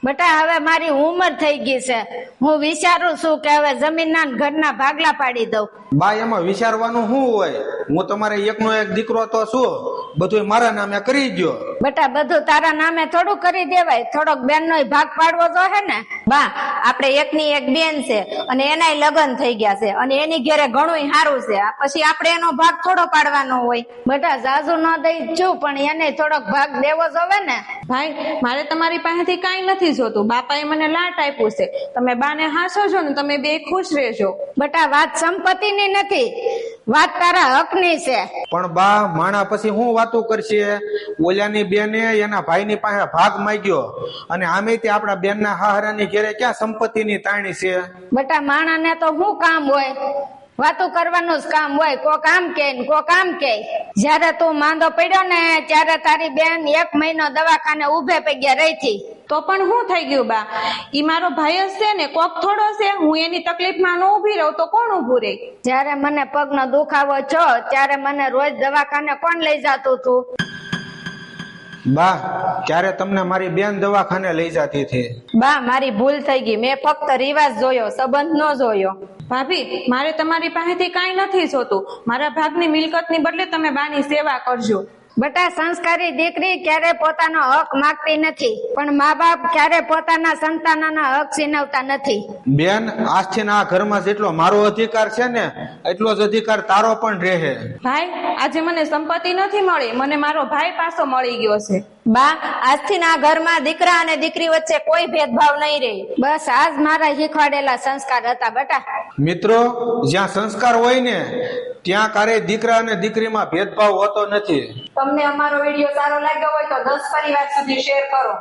બેટા હવે મારી ઉંમર થઈ ગઈ છે, હું વિચારું છું કે હવે જમીનના ને ઘરના ભાગલા પાડી દઉં. બા એમાં વિચારવાનું શું હોય? હું તમારે એકનો એક દીકરો તો છું, બધું મારા નામે કરી દો. બેટા બધું તારા નામે થોડું કરી દેવાય, થોડોક બેન નો ભાગ પાડવો જોઈએ ને. બા આપણે એકની એક બેન છે અને એનાય લગ્ન થઈ ગયા છે અને એની ઘરે ઘણું સારું છે, પછી આપણે એનો ભાગ થોડો પાડવાનો હોય. બેટા જાજુ ન દઈ છું પણ એને થોડોક ભાગ દેવો જોવે ને. ભાઈ મારે તમારી પાસેથી કઈ નથી જોતું, બાપાએ મને લાટ આપ્યું છે, તમે બાને હાસો છો ને તમે બે ખુશ રહેજો. બેટા વાત સંપત્તિની નથી, વાત તારા હકની છે. પણ બા માણા પછી શું વાતો કરશે? ઓલિયાની બેને એના ભાઈની પાસે ભાગ માંગ્યો અને આમે તે આપણા બેનના હાહરાની ઘેરે ક્યાં સંપત્તિની તાણી છે? બેટા માણાને તો શું કામ હોય, વાતો કરવાનું જ કામ હોય. કોક આમ કે કોક આમ કે. જયારે તું માંદો પડ્યો ને ત્યારે તારી બેન 1 મહિનો દવાખાને ઉભે પગ્યા રહી હતી. તો પણ શું થઈ ગયું બા? ઈ મારો ભાઈ જ છે ને, કોક થોડો છે? હું એની તકલીફમાં ન ઉભી રહું તો કોણ ઉભું રહે? જયારે મને પગનો દુખાવો છો ત્યારે મને રોજ દવાખાને કોણ લઈ જતું હતું? બા ક્યારે તમને મારી બેન દવાખાને લઈ જતી હતી? બા મારી ભૂલ થઈ ગઈ, મેં ફક્ત રિવાજ જોયો, સંબંધ ન જોયો. ભાભી મારે તમારી પાસેથી કઈ નથી જોતું, મારા ભાગની મિલકતની બદલે તમે બાની સેવા કરજો. બેટા સંસ્કારી દીકરી ક્યારે પોતાનો હક માંગતી નથી, પણ મા બાપ ક્યારે પોતાના સંતાનોના હક છીનવતા નથી. બેન આજથી આ ઘરમાં જેટલો મારો અધિકાર છે ને એટલો જ અધિકાર તારો પણ રહે. ભાઈ આજે મને સંપત્તિ નથી મળી, મને મારો ભાઈ પાછો મળી ગયો છે. બા આજથી આ ઘરમાં દીકરા અને દીકરી વચ્ચે કોઈ ભેદભાવ નહીં રહે. બસ આજ મારા શીખવાડેલા સંસ્કાર હતા. બેટા મિત્રો જ્યાં સંસ્કાર હોય ને ત્યાં ક્યારેય દીકરા અને દીકરીમાં ભેદભાવ હોતો નથી. તમને અમારો વિડીયો સારો લાગ્યો હોય તો 10 પરિવાર સુધી શેર કરો.